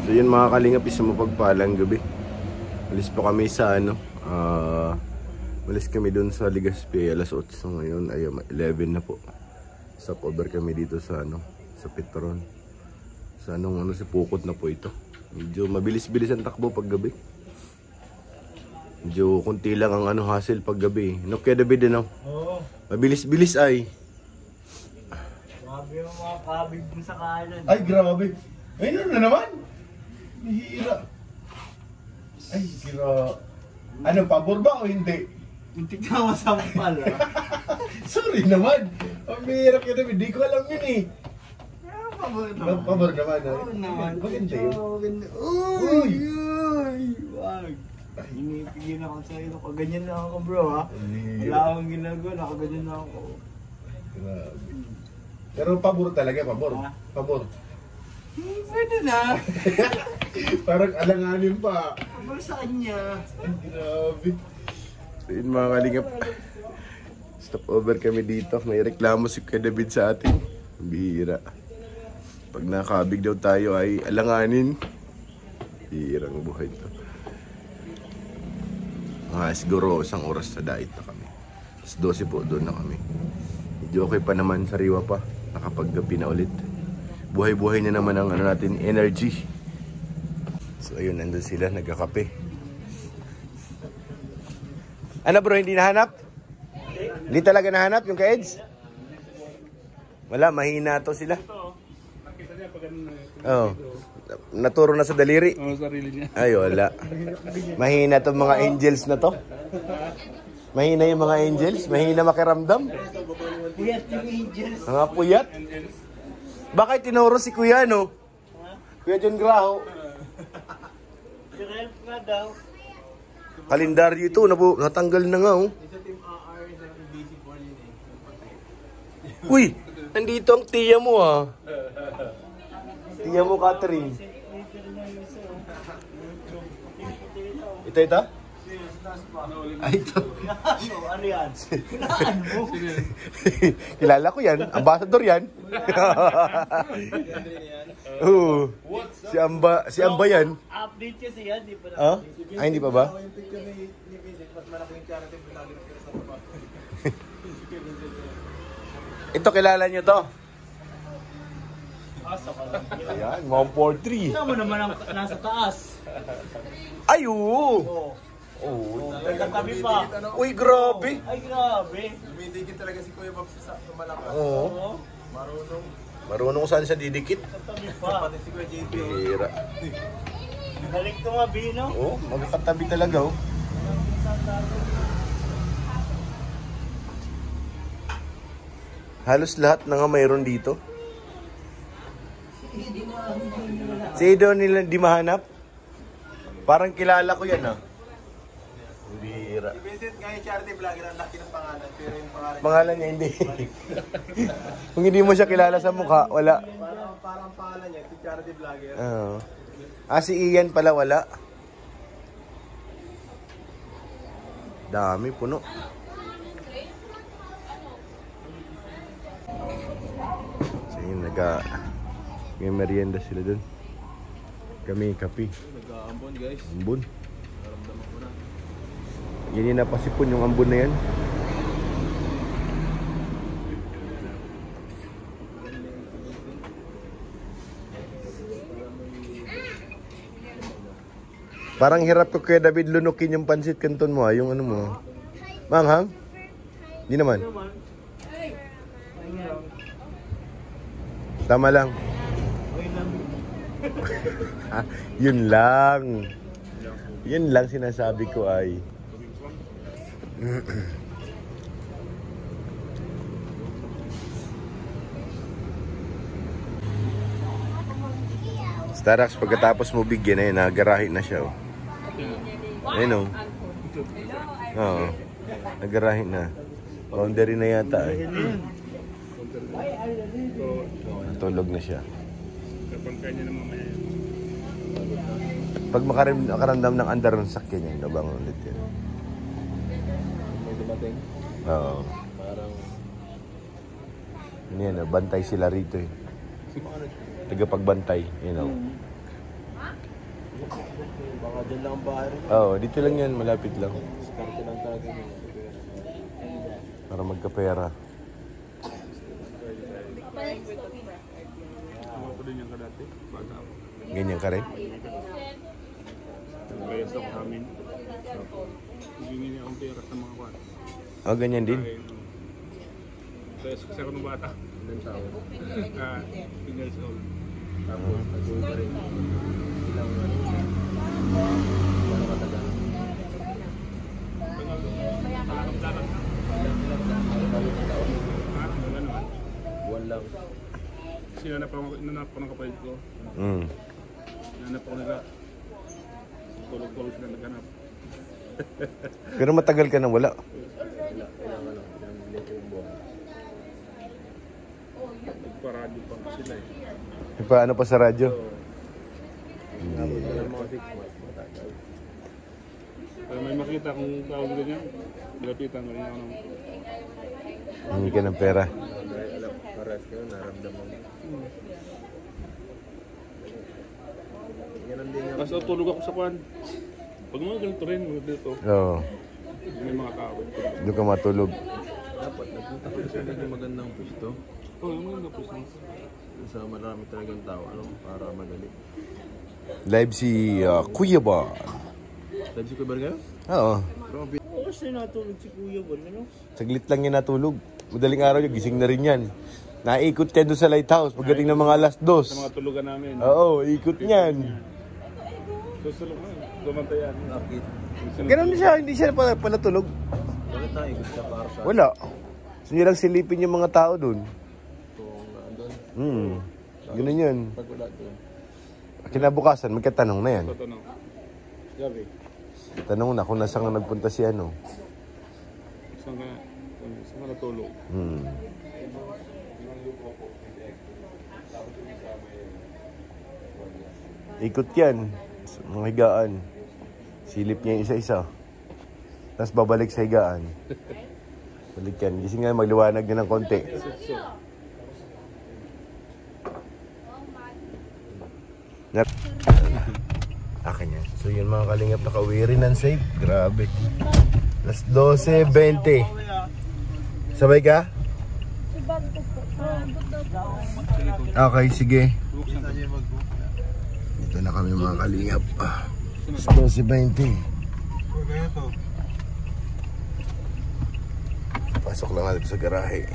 So yun mga kalingap, isang mapagpalang gabi. Alis pa kami sa malis kami doon sa Legazpi alas 8. So ngayon ay 11 na po. Stop over kami dito sa sa Petron. Sa si Pukot na po ito. Medyo mabilis-bilis ang takbo pag gabi. Medyo kunti lang ang hassle pag gabi. No kaya David Oo. Mabilis-bilis ay. Grabe yung mga kabig mo sa kanan. Ay grabe. Ay na naman. Hihira. Ay gira. Pabor ba o hindi? Muntik na masampal Sorry naman. Ang mahirap ka David. Di ko alam yun eh. Pabor naman. Pabor naman. Pabor naman. Maganda yun. Uy! Uy! Wag! Hinipigin ako sa'yo. Nakaganyan na ako bro ha. Wala akong ginagawa. Nakaganyan na ako. Grabe. Pero pabor talaga. Pabor. Ha? Pabor. Pwede na. Parang alanganin pa. Pabor sa kanya. Ay, grabe. So yun mga kalingap. Stop over kami dito. May reklamo si Kuya David sa atin. Bihira. Pag nakabig daw tayo ay alanganin. Bihirang buhay to. Siguro isang oras na diet na kami. Tapos 12 po doon na kami. Medyo okay pa naman, sariwa pa. Nakapaggapi na ulit. Buhay-buhay na naman ang natin, energy. So ayun, nandun sila, nagkakape. Bro, hindi nahanap? Hindi talaga nahanap yung ka-Eds? Wala, mahina to sila. Oo. Naturo na sa daliri. Oo, sarili niya. Ay, wala. Mahina tong mga angels na to. Mahina yung mga angels. Mahina makiramdam. Puyat yung angels. Mga puyat. Bakit tinuro si Kuya, no? Kuya John Graho. Direlp nga daw. Kalendaryo ito, natanggal na nga, oh. Isa team AR sa busy for yun eh. Uy, nandito ang tiya mo, ah. Tiya mo, Catherine. Ito? Ay, ito. Ano yan? Kinaan mo? Kilala ko yan. Ambassador yan. Oo. Si Amba yan. Update kasi yan, di pa na. Ah? Ay, hindi pa ba? Yung picture ni Vincent, mas malaki yung charity vlogger na sa baba. Ito, kilala nyo to. Asa ka lang. Ayan, Mount 43. Ito mo naman ang nasa taas. Ay, oo. Oo. Oo. Nagkatabi pa. Uy, grabe. Ay, grabe. Dumidikit talaga si Kuya Bob sa malakas. Oo. Oo. Marunong. Marunong saan siya didikit. Nagkatabi pa. Pati si Kuya JP. Pira. Balik to nga, Bino. Oo, magkatabi talaga, oh. Halos lahat na nga mayroon dito. Si Edo nila di mahanap? Parang kilala ko yan, ah. Bira. Si Vincent nga yung charity vlogger, ang laki ng pangalan. Pero yung pangalan Pangalan niya hindi. Kung hindi mo siya kilala sa mukha, wala. parang pangalan niya, si charity vlogger. Oo. Si Ian pala wala. Dami, puno. So yun, may merienda sila dun. Kami kape. Nag-aambon guys. Ambon. Naramdaman ko na. Yan yung napasipon yung ambon na yan. Parang hirap ko kaya David lunukin yung pansit kanton mo, yung ano mo. Manghang? Di naman. Tama lang. Yun lang. Yun lang sinasabi ko ay. Starax, pagkatapos mo bigyan ay nagarahe na siya. Oh. Ayun, oh. Oo. Nagarahe na. Boundary na yata ay. Natulog na siya. Pag makaramdam ng andar ng sakyan niya, nabangon ulit yan. May dumating. Oo. Parang... Ano yan, bantay sila rito eh. Tagapagbantay, you know. Baka dyan lang ang bahay rin. Oo, dito lang yan, malapit lang. Diskarte lang talaga yun. Para magkapera. Ako ko din yung kadati. Bata ako. Ganyan ka rin? Nagbayas ako sa amin. Hindi niya akong pera sa mga kwan. Oh, ganyan din. Kaya kasi ako ng bata. Ilan taon? 2 years old. Tapos, nag-uwi ka rin. Ilang ano siya. Gano'ng katagal? Kalakap-lakap na. Balik na taon. Wala naman. Buwan lang. Kasi nanap ako ng kapatid ko. Mm. Nanap ako nila. Tulog-tulog sila naghanap. Pero matagal ka na wala. Ilang lito yung buwan. Nagparadyo pa sila eh. May paano pa sa radyo? Tapos, mga 6 months. Matagal. Kaya may makita kung tawag ganyan. Lapitan ko rin ako ng... Hindi ka ng pera. Dahil alam, paras ko, naramdaman mo. Ganun din yung Tapos tulog ako sa kwan. Pag mga ganito rin, mga dito. Oo. May mga tao. Doon ka matulog. dapat nagpunta ko sa medyo magandang pwesto. Oo, yung mga tapos na. Sa marami talagang tao, ano, para madali. Live si Kuya Bon. Sabi si Kuya Bargayo? Oo. Oo, kasi natulog si Kuya Bon, ano? Saglit lang yan natulog. Madaling araw yung gising na rin yan. Naikot yan doon sa lighthouse pagdating ng mga alas 2. Sa mga tulugan namin. Oo, ikot niyan. Susulong na. Dumantayan. Bakit? Ganun siya, hindi siya pala tulog. Bakit tayo gusto para sa Wala. Gusto niya lang silipin yung mga tao doon. kung andun? Ganun yun. Pag wala doon. Kinabukasan, magkatanong na yan. Tatanong. Gabi. Tanong na kung nasaan nga nagpunta si ano. Saan ka natulog? Ikot yan. Sa mga higaan. Silip niya yung isa-isa. Tapos babalik sa higaan. Balik yan. Gising nga magliwanag din ng konti. Akin yan. So yun mga kalingap, nakauwi rin ng safe. Grabe. Alas 12:20. Sabay ka? Okay, sige. Dito na kami mga kalingap. Alas 12:20. Pasok lang natin sa garahe.